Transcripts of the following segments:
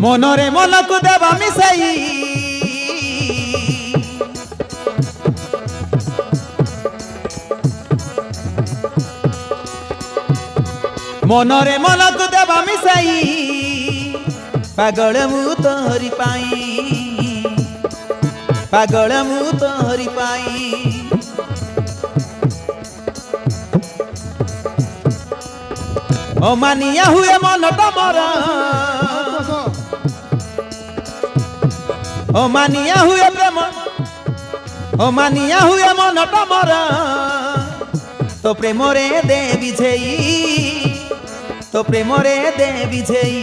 মনরে মনকু দেবা মিশাই মনরে মনকু দেবা মিশাই পাগল মু তোরি পাই পাগল মু তোরি পাই ও মানিয়া হুয়ে মনটা মরা ও মানিয়া হুয়ে প্রেম ও মানিয়া হুয়ে মনটা মরা তো প্রেমরে দে বিঝেই তো প্রেমরে দে বিঝেই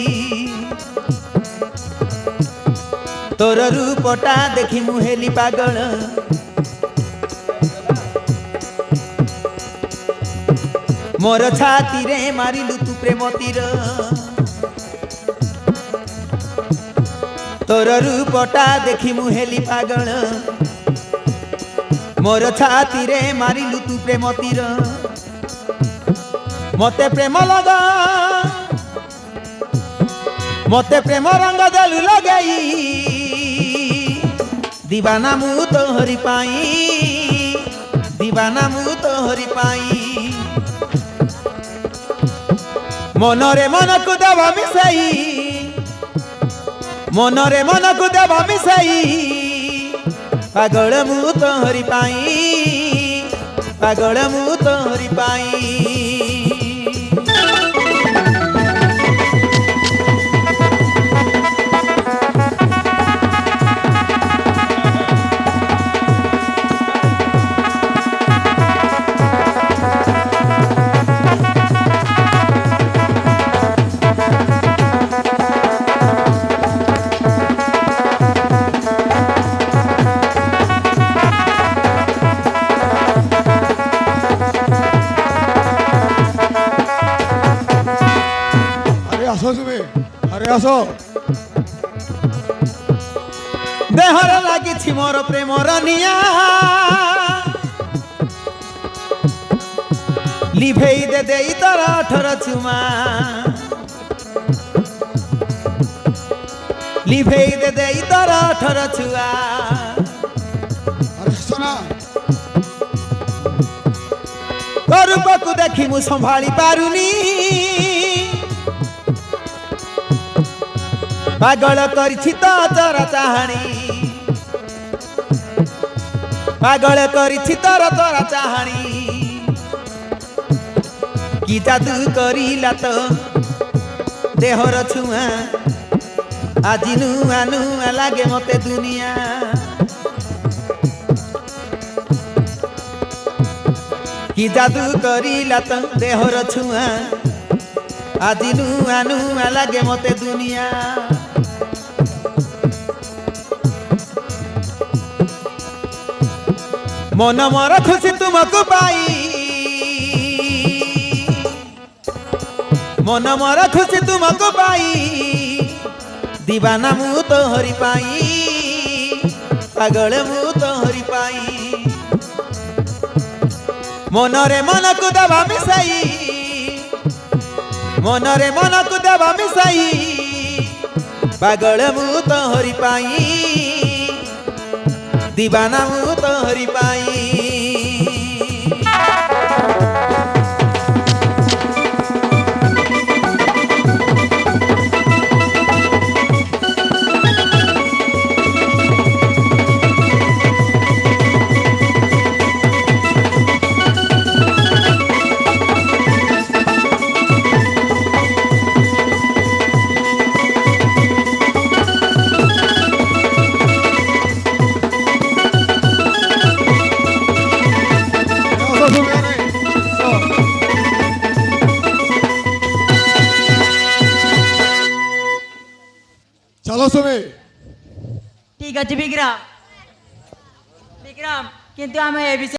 তোর রূপটা দেখি মু হেলি পাগল মোর ছাতি রে মারিলু তু প্রেম তীর তোর রূপটা দেখি মু হেলি পাগল মোর ছাতি রে মারিলু তু প্রেম তীর মতে প্রেম লগা মতে প্রেম রঙ্গ দেলু লগাই দিবানা মু তোহরি পাই দিবানা মু তোহরি পাই মনরে মনকু দেবা মিশাই মনরে মনকু দেবা মিশাই পাগল মু তোহরি পাই পাগল মু তোহরি পাই আরে আসো দেহর লাগিছি মোর প্রেমর নিয়া লিভেই দে দেই তোর 18 চুমা লিভেই দে দেই তোর 18 ছুয়া আরে শোনা তোর রূপকু দেখি মু সম্ভাଳି পারুনি পাগল করিছি তো তোর চাহানি পাগল করিছি তোর তোর চাহানি কি জাদু করিলা তো দেহর ছুঁয়া আজি নুয়া নুয়া লাগে মতে দুনিয়া কি জাদু করিলা তো দেহর ছুঁয়া আজি নুয়া নুয়া লাগে মতে দুনিয়া মন মর খুশি তুমকু পাই মন মর খুশি তুমকু পাই দিবানা মু তোহরি পাই পাগল মু তোহরি পাই মনরে মনকু দেবা মিশাই মনরে মনকু দেবা মিশাই পাগল মু তোহরি পাই দিবানা মু তোহরি পাই চলো তুমি ঠিক আছে বিক্রম বিক্রম কিন্তু আমি এ বিষয়ে